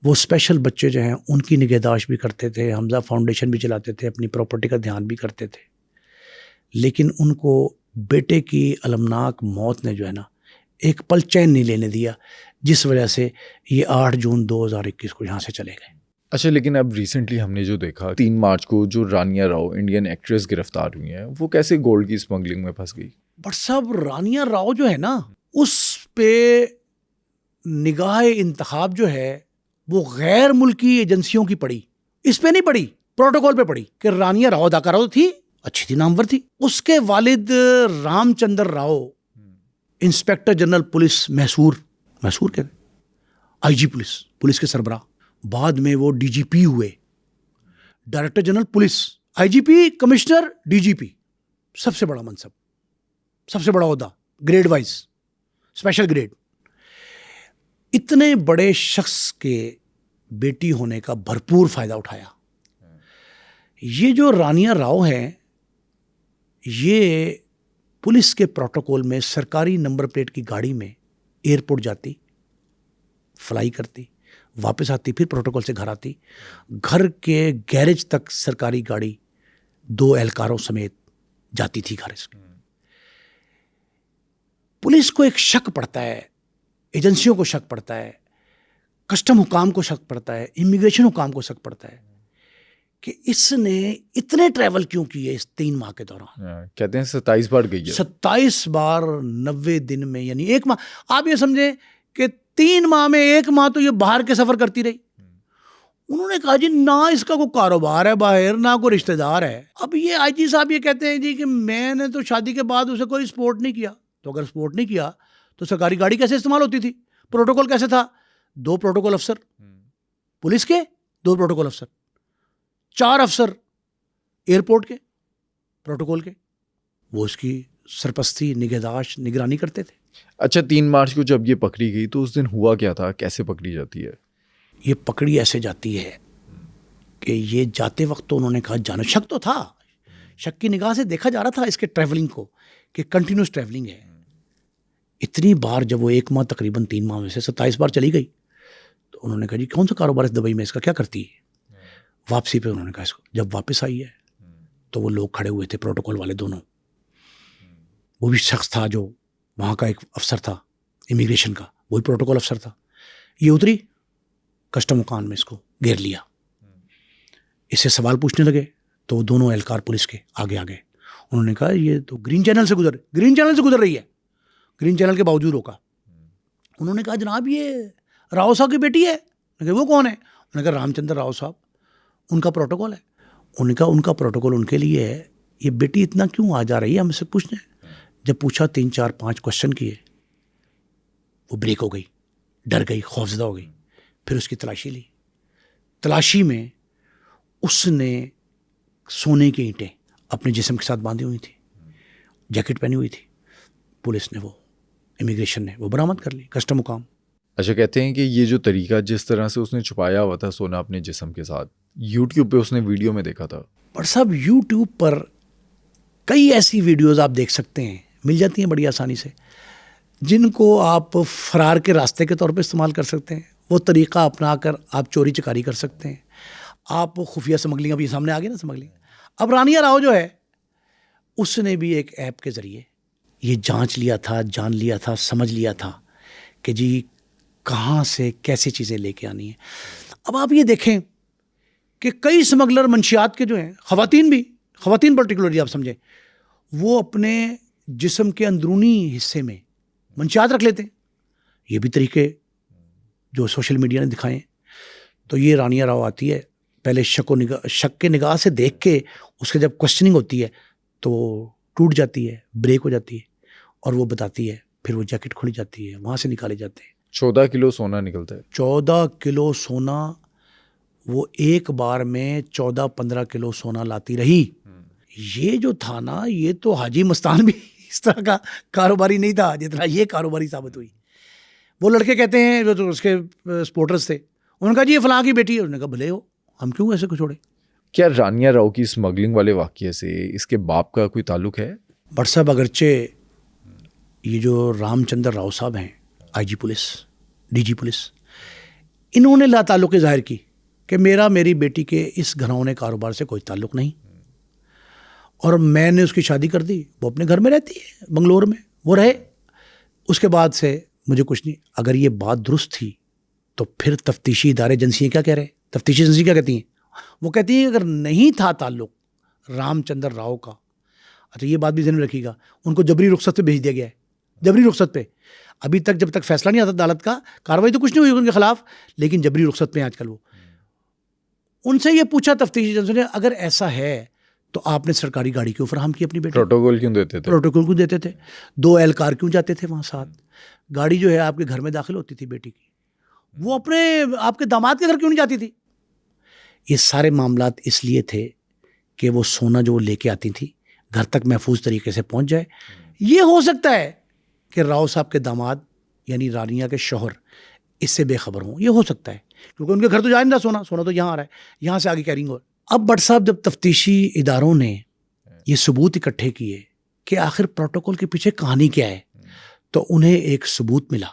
وہ اسپیشل بچے جو ہیں ان کی نگہداشت بھی کرتے تھے, حمزہ فاؤنڈیشن بھی چلاتے تھے, اپنی پراپرٹی کا دھیان بھی کرتے تھے. لیکن ان کو بیٹے کی المناک موت نے جو ہے نا ایک پل چین نہیں لینے دیا, جس وجہ سے یہ 8 جون 2021 کو یہاں سے چلے گئے. اچھا, لیکن اب ریسنٹلی ہم نے جو دیکھا 3 مارچ کو جو رانیہ راؤ انڈین ایکٹریس گرفتار ہوئی ہیں, وہ کیسے گولڈ کی اسمگلنگ میں پھنس گئی؟ بٹ صاحب رانیہ راؤ جو ہے نا اس پہ نگاہ انتخاب جو ہے وہ غیر ملکی ایجنسیوں کی پڑی, اس پہ نہیں پڑی, پروٹوکول پہ پڑی کہ رانیہ راؤ اداکارہ تھی, اچھی تھی, نامور تھی. اس کے والد Ram Chandra Rao inspector general police محصور کے آئی جی پولیس کے سربراہ, بعد میں وہ ڈی جی پی ہوئے, ڈائریکٹر جنرل پولیس, آئی جی پی, کمشنر, ڈی جی پی, سب سے بڑا منصب, سب سے بڑا عہدہ, گریڈ وائز, اسپیشل گریڈ. اتنے بڑے شخص کے بیٹی ہونے کا بھرپور فائدہ اٹھایا. یہ جو رانیہ راؤ ہے یہ پولیس کے پروٹوکول میں سرکاری نمبر پلیٹ کی گاڑی میں ایئرپورٹ جاتی, فلائی کرتی, واپس آتی, پھر پروٹوکول سے گھر آتی. گھر کے گیرج تک سرکاری گاڑی 2 اہلکاروں سمیت جاتی تھی گھر. پولیس کو ایک شک پڑتا ہے, ایجنسیوں کو شک پڑتا ہے, کسٹم حکام کو شک پڑتا ہے, امیگریشن حکام کو شک پڑتا ہے کہ اس نے اتنے ٹریول کیوں کیے اس 3 ماہ کے دوران. کہتے ہیں 27 بار گئی ہے, 27 بار 90 دن میں, یعنی 1 ماہ. آپ یہ سمجھیں کہ 3 ماہ میں 1 ماہ تو یہ باہر کے سفر کرتی رہی. انہوں نے کہا جی نہ اس کا کوئی کاروبار ہے باہر, نہ کوئی رشتہ دار ہے. اب یہ آئی جی صاحب یہ کہتے ہیں جی کہ میں نے تو شادی کے بعد اسے کوئی سپورٹ نہیں کیا. تو اگر سپورٹ نہیں کیا تو سرکاری گاڑی کیسے استعمال ہوتی تھی, پروٹوکول کیسے تھا؟ 2 پروٹوکول افسر پولیس کے, 2 پروٹوکول افسر, 4 افسر ایئرپورٹ کے پروٹوکول کے, وہ اس کی سرپرستی, نگہداشت, نگرانی کرتے تھے. اچھا 3 مارچ کو جب یہ پکڑی گئی تو اس دن ہوا کیا تھا, کیسے پکڑی جاتی ہے؟ یہ پکڑی ایسے جاتی ہے کہ یہ جاتے وقت تو انہوں نے کہا جانا, شک تو تھا, شک کی نگاہ سے دیکھا جا رہا تھا اس کے ٹریولنگ کو کہ کنٹینیوس ٹریولنگ ہے. اتنی بار جب وہ 1 ماہ تقریباً 3 ماہ میں سے 27 بار چلی گئی تو انہوں نے کہا جی کون سا کاروبار اس دبئی میں, اس کا کیا کرتی ہے؟ واپسی پہ انہوں نے کہا اس کو, جب واپس آئی ہے تو وہ لوگ کھڑے ہوئے تھے پروٹوکول والے دونوں, وہ بھی شخص تھا جو وہاں کا ایک افسر تھا امیگریشن کا, وہی پروٹوکول افسر تھا. یہ اتری کسٹم مکان میں اس کو گھیر لیا, اس سے سوال پوچھنے لگے تو وہ دونوں اہلکار پولیس کے آگے انہوں نے کہا یہ تو گرین چینل سے گزر رہی ہے, گرین چینل کے باوجود روکا. انہوں نے کہا جناب یہ راؤ صاحب کی بیٹی ہے. کہ وہ کون ہے؟ انہوں نے کہا رام چندر راؤ صاحب, ان کا پروٹوکول ہے. انہوں نے کہا ان کا پروٹوکول ان کے لیے ہے, یہ بیٹی اتنا کیوں آ جا رہی ہے ہم سے پوچھنے. جب پوچھا 3 4 5 کوشچن کیے, وہ بریک ہو گئی, ڈر گئی, خوفزدہ ہو گئی. پھر اس کی تلاشی لی. تلاشی میں اس نے سونے کی اینٹیں اپنے جسم کے ساتھ باندھی ہوئی تھی, جیکٹ پہنی ہوئی تھی. پولیس نے وہ امیگریشن نے وہ برآمد کر لی, کسٹم حکام. اچھا کہتے ہیں کہ یہ جو طریقہ جس طرح سے اس نے چھپایا ہوا تھا سونا اپنے جسم کے ساتھ, یوٹیوب پہ اس نے ویڈیو میں دیکھا تھا. پر صاحب یوٹیوب پر کئی ایسی ویڈیوز آپ دیکھ سکتے ہیں, مل جاتی ہیں بڑی آسانی سے, جن کو آپ فرار کے راستے کے طور پہ استعمال کر سکتے ہیں. وہ طریقہ اپنا کر آپ چوری چکاری کر سکتے ہیں, آپ خفیہ سمگلنگ, ابھی سامنے آ گئی نا سمگلنگ. اب رانیہ راؤ جو ہے اس نے بھی ایک ایپ کے ذریعے یہ جانچ لیا تھا, جان لیا تھا, سمجھ لیا تھا کہ جی کہاں سے کیسے چیزیں لے کے آنی ہیں. اب آپ یہ دیکھیں کہ کئی سمگلر منشیات کے جو ہیں, خواتین پرٹیکولرلی آپ سمجھیں, وہ اپنے جسم کے اندرونی حصے میں منشیات رکھ لیتے ہیں. یہ بھی طریقے جو سوشل میڈیا نے دکھائے ہیں. تو یہ رانیہ راؤ آتی ہے, پہلے شک کے نگاہ سے دیکھ کے اس کے جب کوشچننگ ہوتی ہے تو ٹوٹ جاتی ہے, بریک ہو جاتی ہے, اور وہ بتاتی ہے. پھر وہ جیکٹ کھولی جاتی ہے, وہاں سے نکالے جاتے ہیں. 14 کلو سونا نکلتا ہے. 14 کلو سونا, وہ ایک بار میں 14-15 کلو سونا لاتی رہی. یہ جو تھا نا, یہ تو حاجی مستان بھی اس طرح کا کاروباری نہیں تھا جتنا یہ کاروباری ثابت ہوئی. وہ لڑکے کہتے ہیں جو اس کے سپورٹرز تھے, انہوں نے کہا جی یہ فلاں کی بیٹی ہے. انہوں نے کہا بھلے ہو, ہم کیوں ایسے کو چھوڑے. کیا رانیہ راؤ کی اسمگلنگ والے واقعے سے اس کے باپ کا کوئی تعلق ہے؟ بٹ صاحب اگرچہ یہ جو رام چندر راؤ صاحب ہیں, I G police, D G police, انہوں نے لا تعلقی ظاہر کی کہ میری بیٹی کے اس گھرونے کاروبار سے کوئی تعلق نہیں, اور میں نے اس کی شادی کر دی. وہ اپنے گھر میں رہتی ہے بنگلور میں, وہ رہے. اس کے بعد سے مجھے کچھ نہیں. اگر یہ بات درست تھی تو پھر تفتیشی ادارے ایجنسیاں کیا کہہ رہے ہیں, تفتیشی ایجنسی کیا کہتی ہیں؟ وہ کہتی ہیں اگر نہیں تھا تعلق رام چندر راؤ کا, اچھا یہ بات بھی ذہن میں رکھیے گا, ان کو جبری رخصت پہ بھیج دیا گیا ہے. جبری رخصت پہ ابھی تک جب تک فیصلہ نہیں آتا عدالت کا, کارروائی تو کچھ نہیں ہوئی ان کے خلاف, لیکن جبری رخصت پہ آج کل. وہ ان سے یہ پوچھا تفتیشی ایجنسی نے, اگر ایسا ہے تو آپ نے سرکاری گاڑی کیوں فراہم کی اپنی بیٹی؟ پروٹوکول کیوں دیتے تھے؟ پروٹوکول کیوں دیتے تھے؟ 2 اہلکار کیوں جاتے تھے وہاں ساتھ؟ گاڑی جو ہے آپ کے گھر میں داخل ہوتی تھی بیٹی کی, وہ اپنے آپ کے داماد کے گھر کیوں نہیں جاتی تھی؟ یہ سارے معاملات اس لیے تھے کہ وہ سونا جو وہ لے کے آتی تھی گھر تک محفوظ طریقے سے پہنچ جائے. یہ ہو سکتا ہے کہ راؤ صاحب کے داماد یعنی رانیہ کے شوہر اس سے بے خبر ہوں, یہ ہو سکتا ہے, کیونکہ ان کے گھر تو جا نہیں رہا سونا تو یہاں آ رہا ہے, یہاں سے آگے کیرنگ ہو. اب بٹ صاحب جب تفتیشی اداروں نے یہ ثبوت اکٹھے کیے کہ آخر پروٹوکول کے پیچھے کہانی کیا ہے, تو انہیں ایک ثبوت ملا,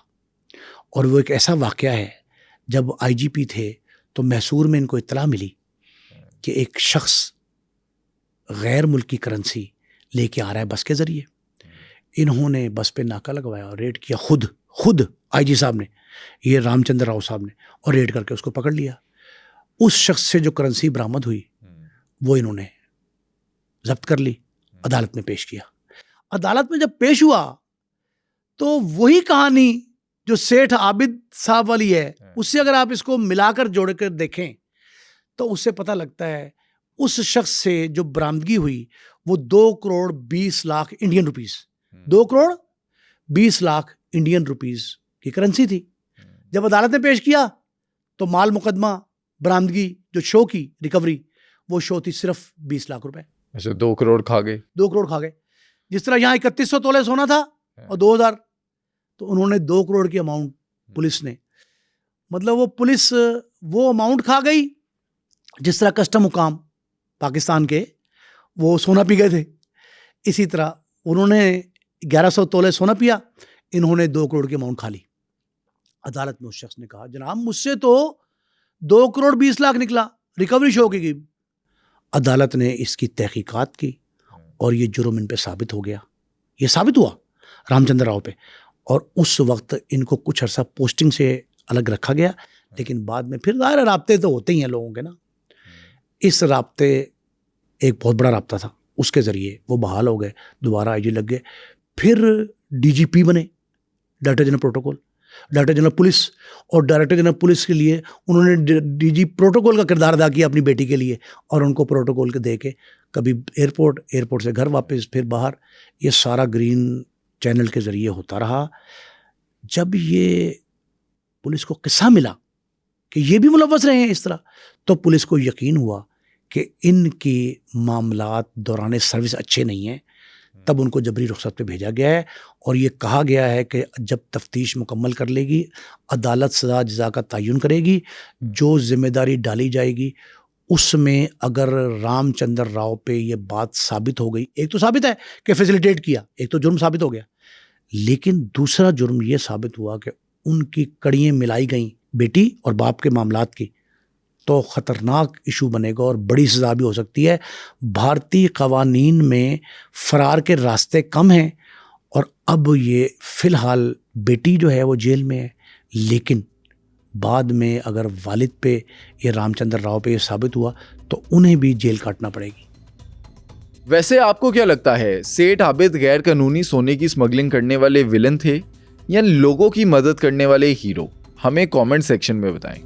اور وہ ایک ایسا واقعہ ہے جب آئی جی پی تھے تو محصور میں ان کو اطلاع ملی کہ ایک شخص غیر ملکی کرنسی لے کے آ رہا ہے بس کے ذریعے. انہوں نے بس پہ ناکہ لگوایا اور ریڈ کیا, خود آئی جی صاحب نے, یہ رام چندر راؤ صاحب نے, اور ریڈ کر کے اس کو پکڑ لیا. اس شخص سے جو کرنسی برآمد ہوئی وہ انہوں نے ضبط کر لی, عدالت میں پیش کیا. عدالت میں جب پیش ہوا تو وہی کہانی جو سیٹھ عابد صاحب والی ہے, اس سے اگر آپ اس کو ملا کر جوڑ کر دیکھیں تو اس سے پتہ لگتا ہے اس شخص سے جو برآمدگی ہوئی وہ 2,20,00,000 انڈین روپیز, 2,20,00,000 انڈین روپیز کی کرنسی تھی. جب عدالت نے پیش کیا تو مال مقدمہ برآمدگی جو شو کی ریکوری, وہ شو تھی صرف 20 لاکھ روپے. اچھا 2 کروڑ کھا گئے. 2 کروڑ کھا گئے. جس طرح یہاں 3100 تولے سونا تھا اور 2,000, تو انہوں نے 2 کروڑ کی اماؤنٹ پولیس نے, مطلب وہ پولیس وہ اماؤنٹ کھا گئی جس طرح کسٹم حکام پاکستان کے وہ سونا پی گئے تھے, اسی طرح انہوں نے 1100 تولے سونا پیا, انہوں نے 2 کروڑ کی اماؤنٹ کھا لی. عدالت میں اس شخص نے کہا جناب مجھ سے تو 2,20,00,000 نکلا, ریکوری شو کی گئی. عدالت نے اس کی تحقیقات کی اور یہ جرم ان پہ ثابت ہو گیا. یہ ثابت ہوا رام چندر راؤ پہ, اور اس وقت ان کو کچھ عرصہ پوسٹنگ سے الگ رکھا گیا, لیکن بعد میں پھر ظاہر رابطے تو ہوتے ہی ہیں لوگوں کے نا. اس رابطے ایک بہت بڑا رابطہ تھا, اس کے ذریعے وہ بحال ہو گئے, دوبارہ آئی جی لگ گئے, پھر ڈی جی پی بنے, director general protocol, director general police, اور ڈائریکٹر جنرل پولیس کے لیے انہوں نے ڈی جی پروٹوکول کا کردار ادا کیا اپنی بیٹی کے لیے, اور ان کو پروٹوکول کے دے کے کبھی ایئرپورٹ سے گھر واپس, پھر باہر, یہ سارا گرین چینل کے ذریعے ہوتا رہا. جب یہ پولیس کو قصہ ملا کہ یہ بھی ملوث رہے ہیں اس طرح, تو پولیس کو یقین ہوا کہ ان کی معاملات دوران سروس اچھے نہیں ہیں, تب ان کو جبری رخصت پہ بھیجا گیا ہے, اور یہ کہا گیا ہے کہ جب تفتیش مکمل کر لے گی عدالت سزا جزا کا تعین کرے گی, جو ذمہ داری ڈالی جائے گی اس میں اگر رام چندر راؤ پہ یہ بات ثابت ہو گئی, ایک تو ثابت ہے کہ فیسیلیٹیٹ کیا, ایک تو جرم ثابت ہو گیا, لیکن دوسرا جرم یہ ثابت ہوا کہ ان کی کڑیاں ملائی گئیں بیٹی اور باپ کے معاملات کی تو خطرناک ایشو بنے گا اور بڑی سزا بھی ہو سکتی ہے. بھارتی قوانین میں فرار کے راستے کم ہیں اور اب یہ فی الحال بیٹی جو ہے وہ جیل میں ہے, لیکن بعد میں اگر والد پہ یہ رام چندر راؤ پہ یہ ثابت ہوا تو انہیں بھی جیل کاٹنا پڑے گی. ویسے آپ کو کیا لگتا ہے, سیٹھ عابد غیر قانونی سونے کی اسمگلنگ کرنے والے ولن تھے یا لوگوں کی مدد کرنے والے ہیرو؟ ہمیں کامنٹ سیکشن میں بتائیں.